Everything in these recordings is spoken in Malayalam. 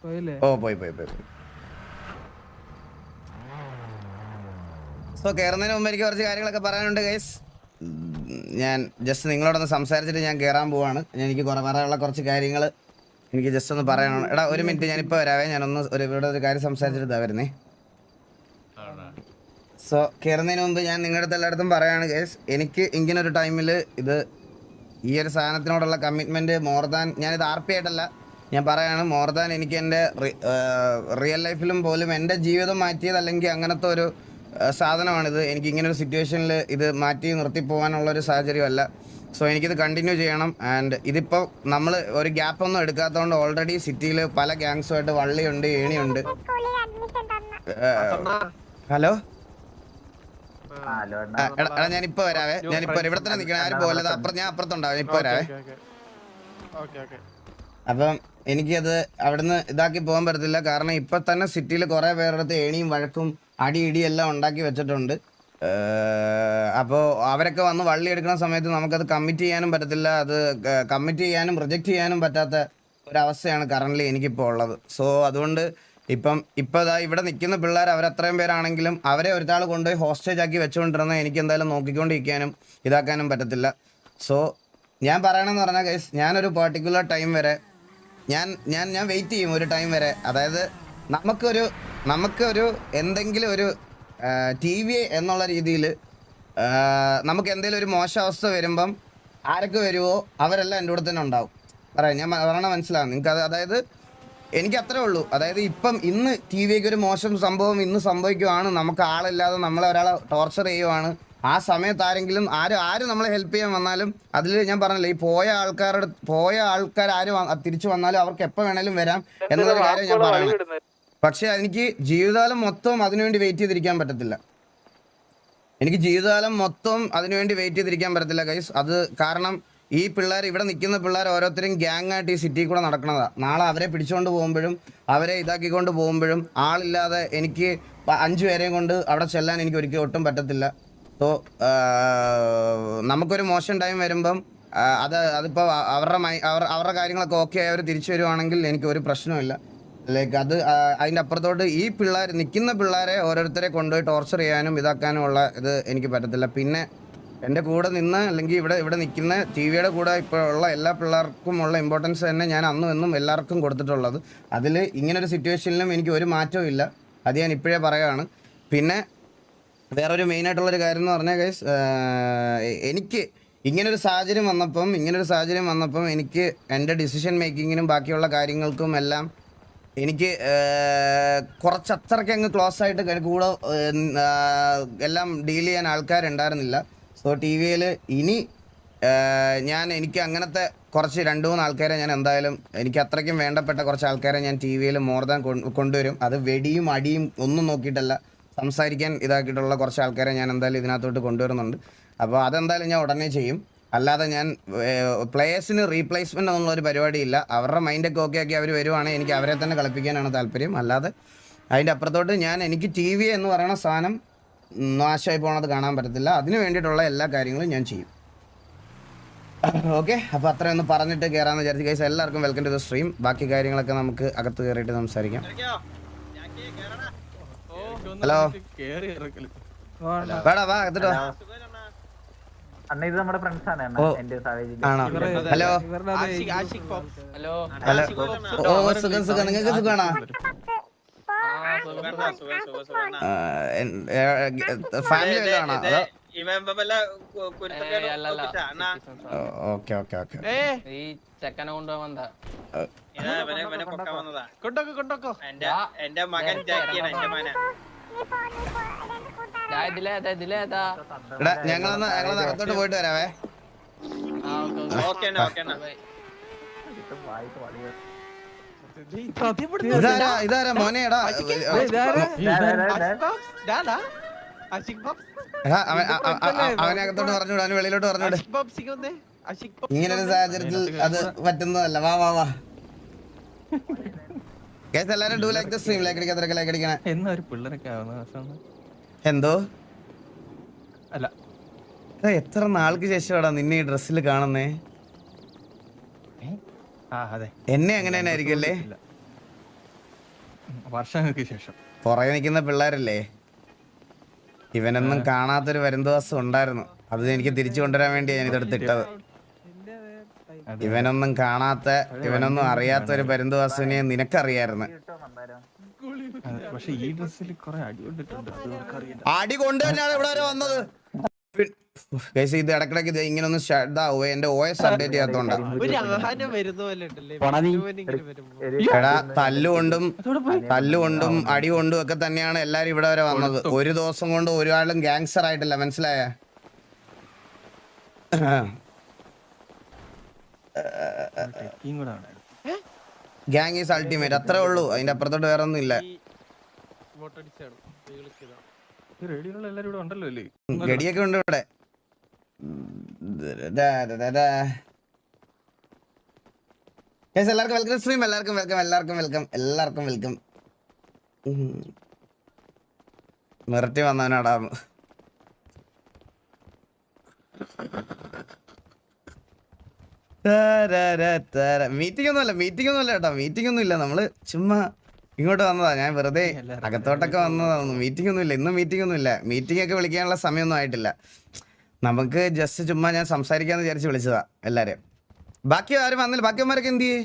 ഓ പോയി പോയി പോയി. സോ കയറുന്നതിന് മുമ്പ് എനിക്ക് കുറച്ച് കാര്യങ്ങളൊക്കെ പറയാനുണ്ട് ഗൈസ്. ഞാൻ ജസ്റ്റ് നിങ്ങളോടൊന്ന് സംസാരിച്ചിട്ട് ഞാൻ കയറാൻ പോവാണ്. എനിക്ക് പറയാനുള്ള കുറച്ച് കാര്യങ്ങൾ എനിക്ക് ജസ്റ്റ് ഒന്ന് പറയണം. എടാ ഒരു മിനിറ്റ്, ഞാനിപ്പോൾ വരാവേ. ഞാനൊന്ന് ഇവിടെ ഒരു കാര്യം സംസാരിച്ചിട്ട് ഇതാ വരുന്നേ. സോ കയറുന്നതിന് മുമ്പ് ഞാൻ നിങ്ങളുടെ അടുത്ത് എല്ലായിടത്തും പറയാണ് ഗൈസ്, എനിക്ക് ഇങ്ങനൊരു ടൈമിൽ ഇത് ഈ ഒരു സാധനത്തിനോടുള്ള കമ്മിറ്റ്മെൻറ്റ് മോർ ദാൻ, ഞാനിത് RP ആയിട്ടല്ല ഞാൻ പറയാണ്, മോർ ദാൻ എനിക്ക് എൻ്റെ റിയൽ ലൈഫിലും പോലും എൻ്റെ ജീവിതം മാറ്റിയത് അല്ലെങ്കിൽ അങ്ങനത്തെ ഒരു സാധനമാണിത്. എനിക്ക് ഇങ്ങനൊരു സിറ്റുവേഷനിൽ ഇത് മാറ്റി നിർത്തിപ്പോകാനുള്ളൊരു സാഹചര്യമല്ല. സോ എനിക്കിത് കണ്ടിന്യൂ ചെയ്യണം. ആൻഡ് ഇതിപ്പോൾ നമ്മൾ ഒരു ഗ്യാപ്പൊന്നും എടുക്കാത്തതുകൊണ്ട് ഓൾറെഡി സിറ്റിയിൽ പല ഗ്യാങ്സുമായിട്ട് വള്ളിയുണ്ട്, ഏണിയുണ്ട്. ഹലോ എടാ ഞാനിപ്പോൾ വരാവേ. ഞാനിപ്പോൾ ഇവിടെ തന്നെ നിൽക്കണം, ആരും പോലെ ഞാൻ അപ്പുറത്തുണ്ടാവും. ഇപ്പോൾ വരാവേ. അപ്പം എനിക്കത് അവിടുന്ന് ഇതാക്കി പോകാൻ പറ്റത്തില്ല. കാരണം ഇപ്പം തന്നെ സിറ്റിയിൽ കുറേ പേരുടെ അടുത്ത് ഏണിയും വഴക്കും അടി ഇടിയും എല്ലാം ഉണ്ടാക്കി വെച്ചിട്ടുണ്ട്. അപ്പോൾ അവരൊക്കെ വന്ന് വള്ളി എടുക്കുന്ന സമയത്ത് നമുക്കത് കമ്മിറ്റ് ചെയ്യാനും പറ്റത്തില്ല. അത് കമ്മിറ്റ് ചെയ്യാനും റിജക്റ്റ് ചെയ്യാനും പറ്റാത്ത ഒരവസ്ഥയാണ് കറൻ്റ്ലി എനിക്കിപ്പോൾ ഉള്ളത്. സോ അതുകൊണ്ട് ഇപ്പം ഇതാ ഇവിടെ നിൽക്കുന്ന പിള്ളേർ അവരത്രയും പേരാണെങ്കിലും അവരെ ഒരാൾ കൊണ്ടുപോയി ഹോസ്റ്റേജ് ആക്കി വെച്ചുകൊണ്ടിരുന്ന എനിക്ക് എന്തായാലും നോക്കിക്കൊണ്ടിരിക്കാനും ഇതാക്കാനും പറ്റത്തില്ല. സോ ഞാൻ പറയണമെന്ന് പറഞ്ഞാൽ ഗൈസ്, ഞാനൊരു പെർട്ടിക്കുലർ ടൈം വരെ ഞാൻ വെയിറ്റ് ചെയ്യും, ഒരു ടൈം വരെ. അതായത് നമുക്കൊരു എന്തെങ്കിലും ഒരു TV എന്നുള്ള രീതിയിൽ നമുക്ക് എന്തെങ്കിലും ഒരു മോശാവസ്ഥ വരുമ്പം ആരൊക്കെ വരുമോ അവരെല്ലാം എൻ്റെ കൂടെ തന്നെ ഉണ്ടാവും. ഞാൻ പറയണ മനസ്സിലാവും നിങ്ങൾക്ക്? അതായത് എനിക്ക് അത്രേ ഉള്ളൂ. അതായത് ഇപ്പം ഇന്ന് TVക്ക് ഒരു മോശം സംഭവം ഇന്ന് സംഭവിക്കുവാണ്, നമുക്ക് ആളില്ലാതെ നമ്മളെ ഒരാളെ ടോർച്ചർ ചെയ്യുവാണ്. ആ സമയത്ത് ആര് നമ്മളെ ഹെൽപ്പ് ചെയ്യാൻ വന്നാലും അതിൽ ഞാൻ പറഞ്ഞില്ല, ഈ പോയ ആൾക്കാർ ആര് തിരിച്ചു വന്നാലും അവർക്ക് എപ്പോൾ വേണേലും വരാം എന്നൊരു കാര്യം ഞാൻ പറയണം. പക്ഷെ എനിക്ക് ജീവിതകാലം മൊത്തം അതിനുവേണ്ടി വെയിറ്റ് ചെയ്തിരിക്കാൻ പറ്റത്തില്ല. ഗൈസ്. അത് കാരണം ഈ പിള്ളേർ ഇവിടെ നിൽക്കുന്ന പിള്ളേർ ഓരോരുത്തരും ഗ്യാങ് ആയിട്ട് ഈ സിറ്റിയിൽ കൂടെ നടക്കുന്നതാണ്. നാളെ അവരെ പിടിച്ചുകൊണ്ട് പോകുമ്പോഴും അവരെ ഇതാക്കിക്കൊണ്ട് പോകുമ്പോഴും ആളില്ലാതെ എനിക്ക് 5 പേരെയും കൊണ്ട് അവിടെ ചെല്ലാൻ എനിക്ക് ഒരിക്കലും ഒട്ടും പറ്റത്തില്ല. സോ നമുക്കൊരു മോശം ടൈം വരുമ്പം അതിപ്പോൾ അവരുടെ കാര്യങ്ങളൊക്കെ ഓക്കെ ആയി അവർ തിരിച്ചു വരുവാണെങ്കിൽ എനിക്ക് ഒരു പ്രശ്നമില്ല. ലൈക്ക് അതിൻ്റെ അപ്പുറത്തോട്ട് ഈ നിൽക്കുന്ന പിള്ളേരെ ഓരോരുത്തരെ കൊണ്ടുപോയി ടോർച്ചർ ചെയ്യാനും ഇതാക്കാനുമുള്ള ഇത് എനിക്ക് പറ്റത്തില്ല. പിന്നെ എൻ്റെ കൂടെ നിന്ന് അല്ലെങ്കിൽ ഇവിടെ നിൽക്കുന്ന TVയുടെ കൂടെ ഇപ്പോൾ ഉള്ള എല്ലാ പിള്ളേർക്കും ഉള്ള ഇമ്പോർട്ടൻസ് തന്നെ ഞാൻ അന്നും എന്നും എല്ലാവർക്കും കൊടുത്തിട്ടുള്ളത്. അതിൽ ഇങ്ങനൊരു സിറ്റുവേഷനിലും എനിക്ക് ഒരു മാറ്റവും ഇല്ല. അത് ഞാൻ ഇപ്പോഴേ പറയുകയാണ്. പിന്നെ വേറൊരു മെയിനായിട്ടുള്ളൊരു കാര്യം എന്ന് പറഞ്ഞാൽ ഗൈസ്, എനിക്ക് ഇങ്ങനൊരു സാഹചര്യം വന്നപ്പം എനിക്ക് എൻ്റെ ഡിസിഷൻ മേക്കിങ്ങിനും ബാക്കിയുള്ള കാര്യങ്ങൾക്കും എല്ലാം എനിക്ക് കുറച്ചത്രയ്ക്ക് അങ്ങ് ക്ലോസ് ആയിട്ട് കൂടെ എല്ലാം ഡീൽ ചെയ്യാൻ ആൾക്കാരുണ്ടായിരുന്നില്ല. സോ TVയിൽ ഇനി എനിക്ക് അങ്ങനത്തെ കുറച്ച് 2-3 ആൾക്കാരെ ഞാൻ എന്തായാലും എനിക്ക് അത്രയ്ക്കും വേണ്ടപ്പെട്ട കുറച്ച് ആൾക്കാരെ ഞാൻ TVയിൽ മോർ ദാൻ കൊണ്ടുവരും. അത് വെടിയും അടിയും ഒന്നും നോക്കിയിട്ടല്ല, സംസാരിക്കാൻ ഇതാക്കിയിട്ടുള്ള കുറച്ച് ആൾക്കാരെ ഞാൻ എന്തായാലും ഇതിനകത്തോട്ട് കൊണ്ടുവരുന്നുണ്ട്. അപ്പോൾ അതെന്തായാലും ഞാൻ ഉടനെ ചെയ്യും. അല്ലാതെ ഞാൻ പ്ലേയേഴ്സിന് റീപ്ലേസ്മെൻ്റ് എന്നുള്ളൊരു പരിപാടിയില്ല. അവരുടെ മൈൻഡൊക്കെ ഓക്കെ ആക്കി അവർ വരുവാണെങ്കിൽ എനിക്ക് അവരെ തന്നെ കളിപ്പിക്കാനാണ് താല്പര്യം. അല്ലാതെ അതിൻ്റെ അപ്പുറത്തോട്ട് എനിക്ക് TV എന്ന് പറയുന്ന സാധനം നാശമായി പോകണത് കാണാൻ പറ്റത്തില്ല. അതിന് വേണ്ടിയിട്ടുള്ള എല്ലാ കാര്യങ്ങളും ഞാൻ ചെയ്യും. ഓക്കെ, അപ്പോൾ അത്രയൊന്ന് പറഞ്ഞിട്ട് കയറാമെന്ന് വിചാരിച്ചു ഗൈസ്. എല്ലാവർക്കും വെൽക്കം ടു ദ സ്ട്രീം. ബാക്കി കാര്യങ്ങളൊക്കെ നമുക്ക് അകത്ത് കയറിയിട്ട് സംസാരിക്കാം. ഹലോ, വേടാ വാ അകത്തിട്ടോ. ഇത് നമ്മുടെ ഫ്രണ്ട്സ് ആണ്. ഹലോ ഓ സുഖം. നിങ്ങൾക്ക് സുഖമാണോ? ഫാമിലി വല്ലതാണോ അതോ? ഓക്കെ ചെക്കനെ കൊണ്ടുപോകാൻ എന്റെ മകൻ ഞങ്ങളൊന്ന് അകത്തോട്ട് പോയിട്ട് വരാവേ. ഇതാരാ മോനെടാ? അവനെ അകത്തോട്ട് പറഞ്ഞുവിടാ, അവന് വെളിയിലോട്ട് പറഞ്ഞുവിട്. ഇങ്ങനൊരു സാഹചര്യത്തിൽ അത് പറ്റുന്നതല്ല. വാ ഗയ്സ്, എല്ലാരും do like the stream. Like അടിക്കണേ. എന്തോ അല്ല, എത്ര നാൾക്ക് ശേഷമാടാ നിന്നെ ഈ ഡ്രസ്സിൽ കാണുന്നേ? അതെ, എന്നെ അങ്ങനെ തന്നെ ആയിരിക്കും അല്ലേ? വർഷങ്ങൾക്ക് ശേഷം. പുറകെ നിൽക്കുന്ന പിള്ളേരല്ലേ, ഇവനൊന്നും കാണാത്തൊരു വരും ദിവസം ഉണ്ടായിരുന്നു. അത് എനിക്ക് തിരിച്ചു കൊണ്ടുവരാൻ വേണ്ടി ഞാൻ ഇതെടുത്തിട്ടത്. ഇവനൊന്നും കാണാത്ത, ഇവനൊന്നും അറിയാത്തൊരു പരുന്തുവാസിനെ നിനക്കറിയായിരുന്നു. പക്ഷെ ഈ ഡ്രസ്സിൽ കുറെ അടി കൊണ്ടിട്ടുണ്ട്. അടി കൊണ്ട് തന്നെയാണ് ഇവിടെ വരെ വന്നത്. ഗൈസ് ഇത് ഇടക്കിടക്ക് ഇത് ഇങ്ങനെ ഒന്ന് ഇതാവുക, എന്റെ OS അപ്ഡേറ്റ് ചെയ്യാത്തോണ്ടാ. എടാ തല്ലുകൊണ്ടും അടി കൊണ്ടും ഒക്കെ തന്നെയാണ് എല്ലാരും ഇവിടെ വരെ വന്നത്. ഒരു ദിവസം കൊണ്ട് ഒരാളും ഗാങ്സ്റ്റർ ആയിട്ടില്ല, മനസ്സിലായ? ഗാങ് ഈസ് അൾട്ടിമേറ്റ്, അത്രേ ഉള്ളൂ. അതിന്റെ അപ്പുറത്തോട്ട് വേറെ ഒന്നും ഇല്ല. ഗടിയൊക്കെ ഉണ്ട് ഇവിടെ. എല്ലാവർക്കും വെൽക്കം സ്ട്രീം, എല്ലാവർക്കും വെൽക്കം. മിററ്റി വന്നവനാടാന്ന്. മീറ്റിംഗ് ഒന്നുമില്ല കേട്ടോ, മീറ്റിംഗ് ഒന്നും ഇല്ല. നമ്മള് ചുമ്മാ ഇങ്ങോട്ട് വന്നതാ. ഞാൻ വെറുതെ അകത്തോട്ടൊക്കെ വന്നതാന്ന്. മീറ്റിംഗ് ഒന്നും ഇല്ല, ഇന്നും മീറ്റിംഗ് ഒന്നും ഇല്ല. മീറ്റിംഗ് ഒക്കെ വിളിക്കാനുള്ള സമയമൊന്നും ആയിട്ടില്ല. നമുക്ക് ജസ്റ്റ് ചുമ്മാ ഞാൻ സംസാരിക്കാന്ന് വിചാരിച്ച് വിളിച്ചതാ എല്ലാരെയും. ബാക്കി ആരും വന്നില്ല. ബാക്കിയന്മാരൊക്കെ എന്ത് ചെയ്യേ?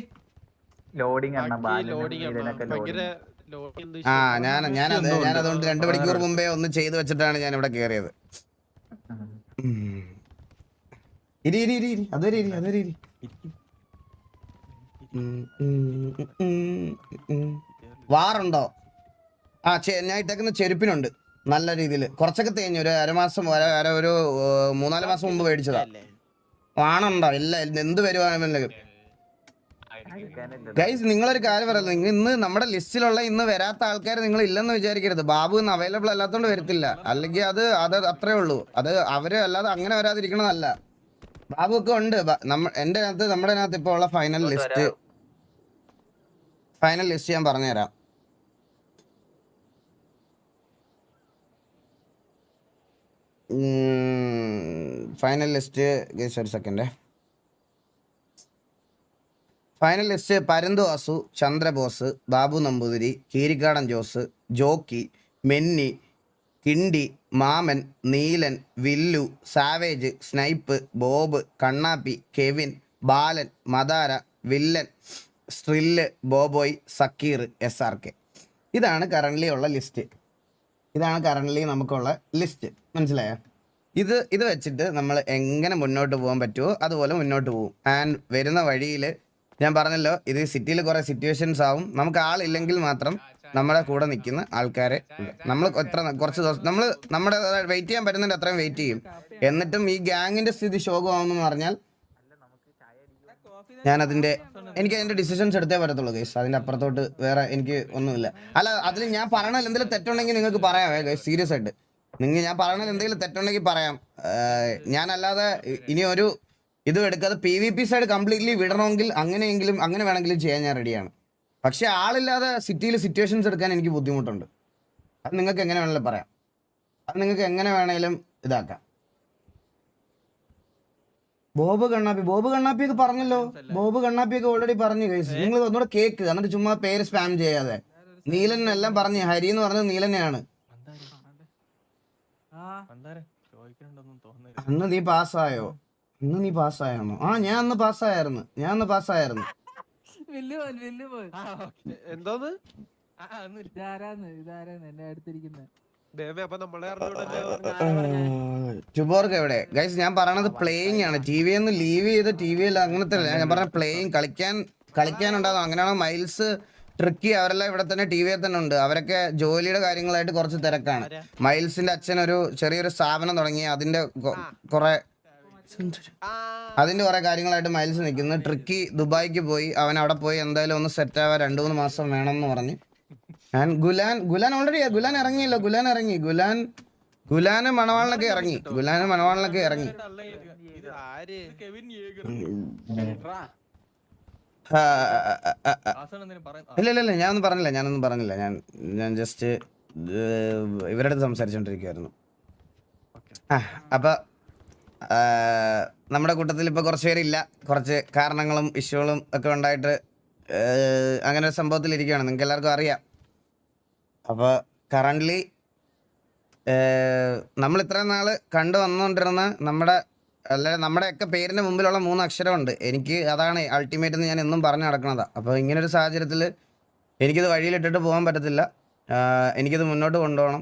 ഞാനതുകൊണ്ട് 2 മണിക്കൂർ മുമ്പേ ഒന്ന് ചെയ്തു വെച്ചിട്ടാണ് ഞാൻ ഇവിടെ കയറിയത്. അതുവരെ ഇരി. വാറുണ്ടോ? ഞാൻ ഇട്ടേക്കുന്ന ചെരുപ്പിനുണ്ട് നല്ല രീതിയിൽ. കുറച്ചൊക്കെ തേഞ്ഞു. ഒരു അരമാസം ഒരു 3-4 മാസം മുമ്പ് മേടിച്ചതാ. വാണുണ്ടോ? ഇല്ല, എന്ത് വരുവാണെങ്കിലും. ഗൈസ് നിങ്ങളൊരു കാര്യം പറയുന്നത്, നിങ്ങൾ ഇന്ന് നമ്മുടെ ലിസ്റ്റിലുള്ള ഇന്ന് വരാത്ത ആൾക്കാർ നിങ്ങൾ ഇല്ലെന്ന് വിചാരിക്കരുത്. ബാബു ഇന്ന് അവൈലബിൾ അല്ലാത്തതുകൊണ്ട് വരത്തില്ല. അല്ലെങ്കിൽ അത് അത്രേ ഉള്ളൂ. അത് അവര് അല്ലാതെ അങ്ങനെ വരാതിരിക്കണതല്ല. ബാബു ഒക്കെ ഉണ്ട്. നമ്മുടെ അതിനകത്ത് ഇപ്പൊ ഉള്ള ഫൈനൽ ലിസ്റ്റ് ഞാൻ പറഞ്ഞുതരാം. ഫൈനൽ ലിസ്റ്റ് ഒരു second. Final list: Paranthu Vasu, Chandrabose, Babu Namboothiri, Keerikkadan Jose, jockey, മെന്നി, Kindi, Maman, Neelan, Villu, savage, snipe, Bob, Kannappi, Kevin, Balan, Madara, villain, സ്ട്രില്ല്, ബോബോയ്, സക്കീർ, SRK. ഇതാണ് കറണ്ട്ലി ഉള്ള ലിസ്റ്റ്. ഇതാണ് കറണ്ട്ലി നമുക്കുള്ള ലിസ്റ്റ്. മനസ്സിലായോ? ഇത് വെച്ചിട്ട് നമ്മൾ എങ്ങനെ മുന്നോട്ട് പോകാൻ പറ്റുമോ അതുപോലെ മുന്നോട്ട് പോകും. ആൻഡ് വരുന്ന വഴിയിൽ ഞാൻ പറഞ്ഞല്ലോ, ഇത് സിറ്റിയിൽ കുറേ സിറ്റുവേഷൻസ് ആവും. നമുക്ക് ആളില്ലെങ്കിൽ മാത്രം നമ്മുടെ കൂടെ നിൽക്കുന്ന ആൾക്കാരെ നമ്മൾ കുറച്ച് ദിവസം നമ്മുടെ വെയിറ്റ് ചെയ്യാൻ പറ്റുന്നതിൻ്റെ അത്രയും വെയിറ്റ് ചെയ്യും. എന്നിട്ടും ഈ ഗ്യാങ്ങിന്റെ സ്ഥിതി ശോകമാണെന്ന് പറഞ്ഞാൽ എനിക്ക് അതിന്റെ ഡിസിഷൻസ് എടുത്തേ പറ്റത്തുള്ളൂ ഗൈസ്. അതിന്റെ അപ്പുറത്തോട്ട് വേറെ എനിക്ക് ഒന്നുമില്ല. അല്ല, അതിൽ ഞാൻ പറയണതിൽ എന്തെങ്കിലും തെറ്റുണ്ടെങ്കിൽ നിങ്ങൾക്ക് പറയാമേ ഗൈസ്. സീരിയസ് ആയിട്ട് ഞാൻ പറയണതിൽ എന്തെങ്കിലും തെറ്റുണ്ടെങ്കിൽ പറയാം. ഞാനല്ലാതെ ഇനി ഒരു ഇതും എടുക്കാതെ PvP സൈഡ് കംപ്ലീറ്റ്ലി വിടണമെങ്കിൽ അങ്ങനെ വേണമെങ്കിലും ചെയ്യാൻ ഞാൻ റെഡിയാണ്. പക്ഷെ ആളില്ലാതെ സിറ്റിയിൽ സിറ്റുവേഷൻസ് എടുക്കാൻ എനിക്ക് ബുദ്ധിമുട്ടുണ്ട്. അത് നിങ്ങൾക്ക് എങ്ങനെ വേണമെങ്കിലും പറയാം. അത് നിങ്ങൾക്ക് എങ്ങനെ വേണേലും ഇതാക്കാം. ബോബ് കണ്ണാപ്പിയൊക്കെ പറഞ്ഞല്ലോ. ബോബ് കണ്ണാപ്പിയൊക്കെ ഓൾറെഡി പറഞ്ഞു ഗൈസ്. നിങ്ങൾ ഒന്നുകൂടെ കേക്ക്, എന്നിട്ട് ചുമ്മാ പേര് സ്പാം ചെയ്യാതെ. നീലൻ എല്ലാം പറഞ്ഞു. ഹരി എന്ന് പറഞ്ഞത് നീലനെയാണ്. അന്ന് നീ പാസ്സായോ? ഞാൻ അന്ന് പാസ്സായിരുന്നു. എന്തോന്ന് ടുബോർക്ക് എവിടെ ഗൈസ്? ഞാൻ പറയണത് പ്ലേയിങ് ആണ്. TV ഒന്ന് ലീവ് ചെയ്ത് TV അല്ല, അങ്ങനത്തെ ഞാൻ പറഞ്ഞ പ്ലേയിങ് കളിക്കാനുണ്ടാകും. അങ്ങനെയാണോ? മൈൽസ്, ട്രിക്കി അവരെല്ലാം ഇവിടെ തന്നെ TV തന്നെ ഉണ്ട്. അവരൊക്കെ ജോലിയുടെ കാര്യങ്ങളായിട്ട് കുറച്ച് തിരക്കാണ്. മൈൽസിന്റെ അച്ഛൻ ഒരു ചെറിയൊരു സ്ഥാപനം തുടങ്ങി. അതിന്റെ കുറെ കാര്യങ്ങളായിട്ട് മൈൽസ് നിൽക്കുന്നു. ട്രിക്കി ദുബായിക്ക് പോയി. അവൻ അവിടെ പോയി എന്തായാലും ഒന്ന് സെറ്റ് ആവാൻ 2-3 മാസം വേണമെന്ന് പറഞ്ഞ്. ഞാൻ ഗുലാൻ ഓൾറെഡി ഇറങ്ങിയല്ലോ. ഗുലാന് മണവാളിനൊക്കെ ഇറങ്ങി. ഇല്ല ഞാനൊന്നും പറഞ്ഞില്ല. ഞാൻ ജസ്റ്റ് ഇവരുടെ അടുത്ത് സംസാരിച്ചോണ്ടിരിക്കുവായിരുന്നു. അപ്പൊ നമ്മുടെ കൂട്ടത്തിൽ ഇപ്പൊ കുറച്ച് പേരില്ല. കുറച്ച് കാരണങ്ങളും ഇഷ്യൂകളും ഒക്കെ ഉണ്ടായിട്ട് അങ്ങനെ ഒരു സംഭവത്തിൽ ഇരിക്കുകയാണ്. നിങ്ങൾക്ക് എല്ലാവർക്കും അറിയാം. അപ്പോൾ കറൻ്റ്ലി നമ്മൾ ഇത്രയും നാൾ കണ്ടു വന്നുകൊണ്ടിരുന്ന നമ്മുടെയൊക്കെ പേരിന് മുമ്പിലുള്ള 3 അക്ഷരമുണ്ട്. എനിക്ക് അതാണ് അൾട്ടിമേറ്റ് എന്ന് ഞാൻ എന്നും പറഞ്ഞു നടക്കുന്നതാണ്. അപ്പോൾ ഇങ്ങനൊരു സാഹചര്യത്തിൽ എനിക്കിത് വഴിയിലിട്ടിട്ട് പോകാൻ പറ്റത്തില്ല. എനിക്കിത് മുന്നോട്ട് കൊണ്ടുപോകണം.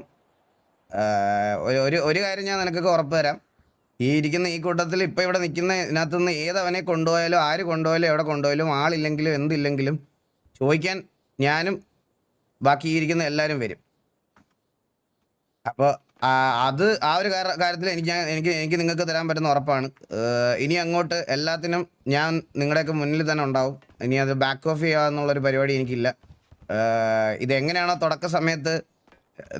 ഒരു കാര്യം ഞാൻ നിനക്കൊക്കെ ഉറപ്പ് തരാം. ഈ ഇരിക്കുന്ന ഈ കൂട്ടത്തിൽ ഇപ്പോൾ ഇവിടെ നിൽക്കുന്ന ഇതിനകത്തുനിന്ന് ഏതവനെ കൊണ്ടുപോയാലും ആര് കൊണ്ടുപോയാലും എവിടെ കൊണ്ടുപോയാലും ആളില്ലെങ്കിലും എന്തില്ലെങ്കിലും ചോദിക്കാൻ ഞാനും ബാക്കി ഇരിക്കുന്ന എല്ലാവരും വരും. അപ്പോൾ അത് ആ ഒരു കാര്യത്തിൽ എനിക്ക് നിങ്ങൾക്ക് തരാൻ പറ്റുന്ന ഉറപ്പാണ്. ഇനി അങ്ങോട്ട് എല്ലാത്തിനും ഞാൻ നിങ്ങളുടെയൊക്കെ മുന്നിൽ തന്നെ ഉണ്ടാവും. ഇനി അത് ബാക്ക് ഓഫ് ചെയ്യുക എന്നുള്ളൊരു പരിപാടി എനിക്കില്ല. ഇതെങ്ങനെയാണോ തുടക്ക സമയത്ത്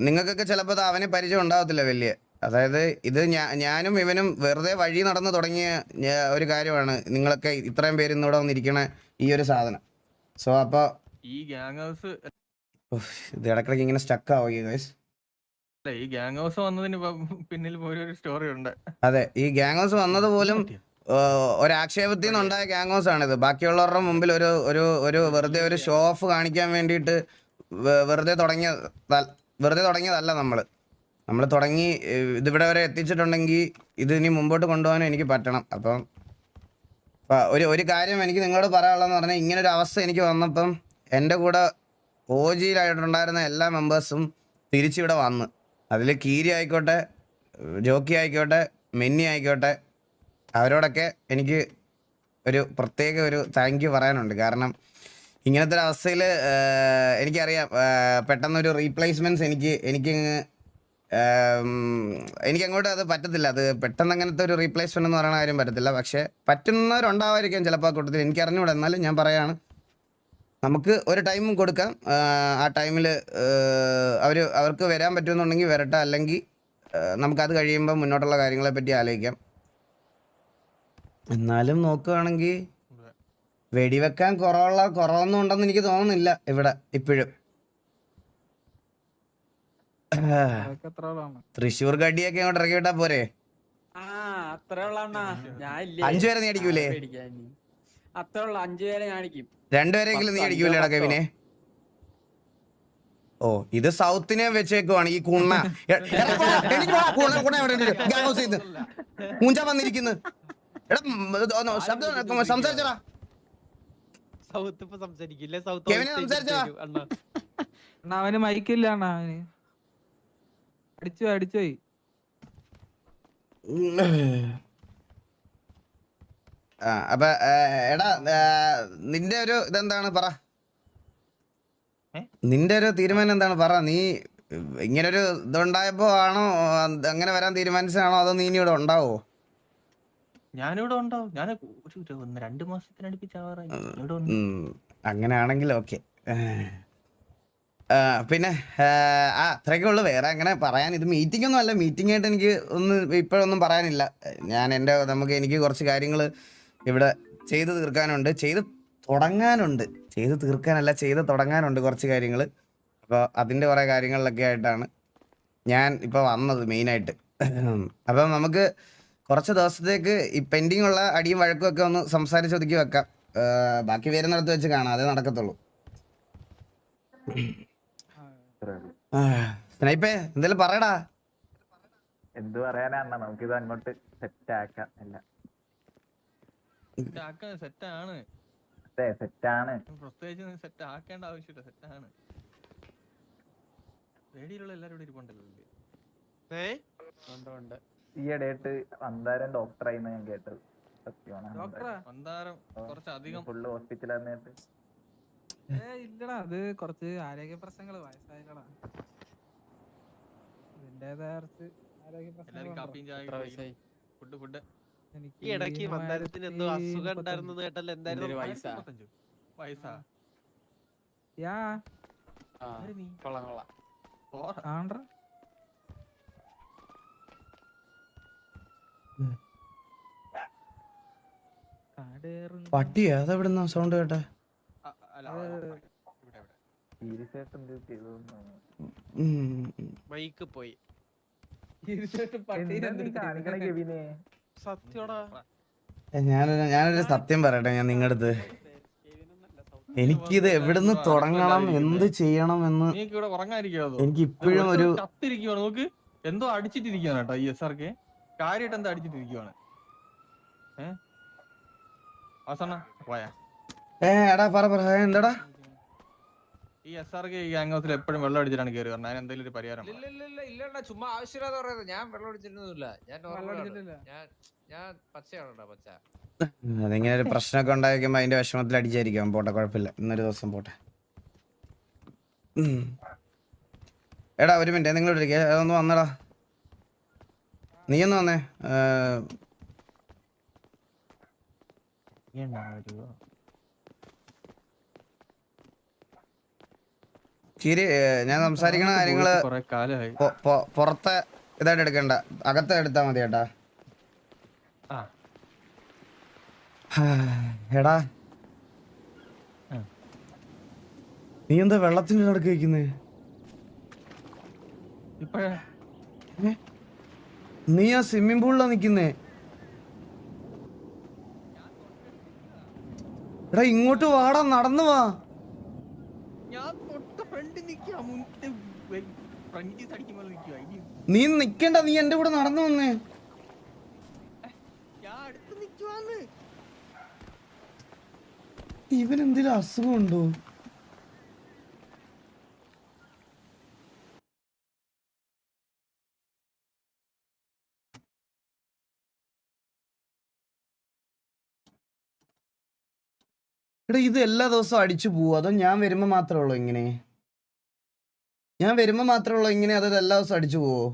നിങ്ങൾക്കൊക്കെ ചിലപ്പോൾ അവനെ പരിചയം ഉണ്ടാകത്തില്ല വലിയ. അതായത് ഇത് ഞാനും ഇവനും വെറുതെ വഴി നടന്ന് തുടങ്ങിയ ഒരു കാര്യമാണ്. നിങ്ങളൊക്കെ ഇത്രയും പേര് ഇന്നിവിടെ വന്നിരിക്കണ ഈ ഒരു സാധനം. സോ അപ്പോൾ ഈ ഗ്യാങ് ഹൗസ് ഇത് ഇടയ്ക്കിടയ്ക്ക് ഇങ്ങനെ സ്റ്റക്ക് ആവുകയും ഗൈസ്. ഈ ഗ്യാങ് ഹൗസ് വന്നതിന് പിന്നിൽ പോലും ഒരു സ്റ്റോറി ഉണ്ട്. അതെ, ഈ ഗ്യാങ് ഹൗസ് വന്നത് പോലും ഒരാക്ഷേപത്തിൽ നിന്നുണ്ടായ ഗ്യാങ് ഹൗസ് ആണിത്. ബാക്കിയുള്ളവരുടെ മുമ്പിൽ ഒരു വെറുതെ ഒരു ഷോ ഓഫ് കാണിക്കാൻ വേണ്ടിയിട്ട് വെറുതെ തുടങ്ങിയതല്ല. നമ്മൾ തുടങ്ങി ഇതിവിടെ വരെ എത്തിച്ചിട്ടുണ്ടെങ്കിൽ ഇത് ഇനി മുമ്പോട്ട് കൊണ്ടുപോകാനും എനിക്ക് പറ്റണം. അപ്പം ഒരു കാര്യം എനിക്ക് നിങ്ങളോട് പറയാനുള്ളതെന്ന് പറഞ്ഞാൽ, ഇങ്ങനൊരു അവസ്ഥ എനിക്ക് വന്നപ്പം എൻ്റെ കൂടെ OG-യിലായിട്ടുണ്ടായിരുന്ന എല്ലാ മെമ്പേഴ്സും തിരിച്ചിവിടെ വന്ന്. അതിൽ കീരി ആയിക്കോട്ടെ, ജോക്കി ആയിക്കോട്ടെ, മെന്നി ആയിക്കോട്ടെ, അവരോടൊക്കെ എനിക്ക് ഒരു പ്രത്യേക ഒരു താങ്ക് യു പറയാനുണ്ട്. കാരണം ഇങ്ങനത്തെ ഒരു അവസ്ഥയിൽ എനിക്കറിയാം പെട്ടെന്നൊരു റീപ്ലേസ്മെൻറ്റ്സ് എനിക്കങ്ങോട്ട് അത് പറ്റത്തില്ല. അത് പെട്ടെന്ന് അങ്ങനത്തെ ഒരു റീപ്ലേസ്മെൻ്റ് എന്ന് പറയുന്ന കാര്യം പറ്റത്തില്ല. പക്ഷേ പറ്റുന്നവരുണ്ടാവാതിരിക്കാം ചിലപ്പോൾ ആ കൂട്ടത്തിൽ, എനിക്കറിഞ്ഞൂടെ. എന്നാലും ഞാൻ പറയുകയാണ്, നമുക്ക് ഒരു ടൈമും കൊടുക്കാം. ആ ടൈമിൽ അവർക്ക് വരാൻ പറ്റുമെന്നുണ്ടെങ്കിൽ വരട്ടെ. അല്ലെങ്കിൽ നമുക്കത് കഴിയുമ്പോൾ മുന്നോട്ടുള്ള കാര്യങ്ങളെ പറ്റി ആലോചിക്കാം. എന്നാലും നോക്കുകയാണെങ്കിൽ വെടിവെക്കാൻ കുറവൊന്നും ഉണ്ടെന്ന് എനിക്ക് തോന്നുന്നില്ല ഇവിടെ ഇപ്പോഴും. തൃശ്ശൂർ ഗഡിയൊക്കെ അങ്ങോട്ട് ഇറക്കി വിട്ടാ പോരെ? 5 പേരെ നീ അടിക്കൂലേ? 2 പേരെങ്കിലും നീ അടിക്കൂലേടാ കെവിനെ? ഓ, ഇത് സൗത്തിനെ വെച്ചേക്കുവാണ് ഈ കുണ്ണ. കൂഞ്ചാ വന്നിരിക്കുന്നു. സംസാരിച്ചടാ. കെവിനെ സംസാരിച്ചടാ. അവന് മൈക്കില്ല. അവന് അടിച്ചുപോയി. അപ്പൊ എടാ, നിന്റെ ഒരു ഇതെന്താണ് പറ? നിന്റെ ഒരു തീരുമാനം എന്താണ് പറ? നീ ഇങ്ങനൊരു ഇതുണ്ടായപ്പോ ആണോ അങ്ങനെ വരാൻ തീരുമാനിച്ചതാണോ, അതോ നീ ഇനി ഇവിടെ ഉണ്ടാവോ? ഞാനിവിടെ ഉണ്ടാവും. ഞാൻ ഒരു 2 മാസത്തിനടുപ്പിച്ചാവാറായി. അങ്ങനെയാണെങ്കിൽ ഓക്കെ. പിന്നെ അത്രയൊക്കെ ഉള്ളു. വേറെ അങ്ങനെ പറയാൻ, ഇത് മീറ്റിംഗ് ഒന്നും അല്ല. മീറ്റിംഗ് ആയിട്ട് എനിക്ക് ഇപ്പോഴൊന്നും പറയാനില്ല. എനിക്ക് കുറച്ച് കാര്യങ്ങൾ ഇവിടെ ചെയ്ത് തീർക്കാനുണ്ട്, ചെയ്ത് തുടങ്ങാനുണ്ട് കുറച്ച് കാര്യങ്ങൾ. അപ്പോൾ അതിൻ്റെ കുറേ കാര്യങ്ങളിലൊക്കെ ആയിട്ടാണ് ഞാൻ ഇപ്പോൾ വന്നത് മെയിനായിട്ട്. അപ്പം നമുക്ക് കുറച്ച് ദിവസത്തേക്ക് ഈ പെൻഡിങ് ഉള്ള അടിയും വഴക്കും ഒക്കെ ഒന്ന് സംസാരിച്ചൊതുക്കി വെക്കാം. ബാക്കി വരുന്നിടത്ത് വെച്ച് കാണാം, അതേ നടക്കത്തുള്ളൂ. സ്നൈപ്പേ, എന്തേലും പറയടാ. എന്ത് പറയാനാണ്, നമുക്കിത് അങ്ങോട്ട് സെറ്റ് ആക്കാം. എല്ലാം സെറ്റാണ്. പ്രത്യേകിച്ച് സെറ്റ് ആക്കേണ്ട ആവശ്യമില്ല. സെറ്റാണ്. റേഡിയിലുള്ള എല്ലാരും ഇരിപ്പുണ്ടല്ലോ. ഈയിടെയായിട്ട് മന്ദാരം ഡോക്ടറായിന്ന് ഞാൻ കേട്ടത്. സത്യമാണ്. കുറച്ചധികം ഫുള്ള് ഹോസ്പിറ്റലാന്ന് കേട്ട്. ഇല്ലടാ, അത് കുറച്ച് ആരോഗ്യ പ്രശ്നങ്ങള്, വയസ്സായില്ലടാ. അതിന്റേതായ കുറച്ച് ആരോഗ്യ പ്രശ്നങ്ങൾ. ഈ ഇടയ്ക്ക് മന്ദാരത്തിന് എന്തോ അസുഖം ഉണ്ടായിരുന്നു കേട്ടല്ലോ. എന്തായിരുന്നു? വയസ്സാ? പട്ടിയാ? അതെവിടുന്ന സൗണ്ട് കേട്ടെ? ബൈക്ക് പോയി. ഞാനൊരു സത്യം പറയട്ടെ ഞാൻ നിങ്ങളുടെ അടുത്ത്. എനിക്കിത് എവിടുന്ന് തുടങ്ങണം എന്ത് ചെയ്യണം എന്ന് നീക്ക് ഇവിടെ ഉറങ്ങാതിരിക്കാതോ? എനിക്ക് ഇപ്പോഴും ഒരു ചത്തിരിക്കുവാണ്. നോക്ക് എന്തോ അടിച്ചിട്ടിരിക്കുവാണ് കേട്ടോ ഈ SRK. കാര്യമായിട്ട് എന്തോ അടിച്ചിട്ടിരിക്കുവാണ്. അവസാന പോയാ എടാ പറ എന്താടാ ഈ SRK ഗ്യാങ് ഹൗസിൽ എപ്പോഴും വെള്ളം അടിച്ചിട്ടാണ് കയറി പറഞ്ഞത്. അതിന് എന്തെങ്കിലും ഒരു പരിഹാരം പറ. ഇല്ലണ്ട ചുമ്മാ ആവശ്യമില്ലാതെ പറയുന്നത്. ഞാൻ വെള്ളം അടിച്ചിട്ടൊന്നുമില്ല. ഞാൻ വെള്ളം normal ആണ്. അടിച്ചിട്ടില്ല. ഞാൻ പച്ചയാണോടാ പച്ച. അതിങ്ങനെ ഒരു പ്രശ്നമൊക്കെ ഉണ്ടായിരിക്കുമ്പോ അതിന്റെ വിഷമത്തിൽ അടിച്ചായിരിക്കാം. പോട്ടെ, കുഴപ്പമില്ല, ഇന്നൊരു ദിവസം പോട്ടെ. എടാ ഒരു മിനിറ്റ്, നിങ്ങൾ ഇരിക്കുക, അതൊന്ന് വന്നടാ, നീ ഒന്ന് വന്നേ. കിരി, ഞാൻ സംസാരിക്കണ കാര്യങ്ങള് കുറെ കാലമായി. പുറത്തെ ഇതായിട്ട് എടുക്കണ്ട, അകത്ത് എടുത്താ മതി കേട്ടാ. എടാ നീ എന്താ വെള്ളത്തിന്റെ നടുക്ക് വെക്കുന്നേ? ഇപ്പഴേ നീ ആ സ്വിമ്മിംഗ് പൂളിലാ നിക്കുന്നേ. എടാ ഇങ്ങോട്ട് വാടാ, നടന്നു വാ. ഞാൻ തൊട്ട് ഫ്രണ്ട് നിൽക്കുക, ഫ്രണ്ട് അടിക്കുമ്പോൾ നിൽക്കുക. നീ നിക്കണ്ട, നീ എന്റെ കൂടെ നടന്നു വന്നേ. ഞാൻ അടുത്ത് നിൽക്കുവാന്ന്. ഇവൻ എന്തെങ്കിലും അസുഖമുണ്ടോ? എടാ ഇത് എല്ലാ ദിവസവും അടിച്ചു പോവോ അതോ ഞാൻ വരുമ്പോ മാത്രമേ ഉള്ളൂ ഇങ്ങനെ? ഞാൻ വരുമ്പോ മാത്രമേ ഉള്ളൂ ഇങ്ങനെ, അതോ എല്ലാ ദിവസവും അടിച്ചു പോവോ?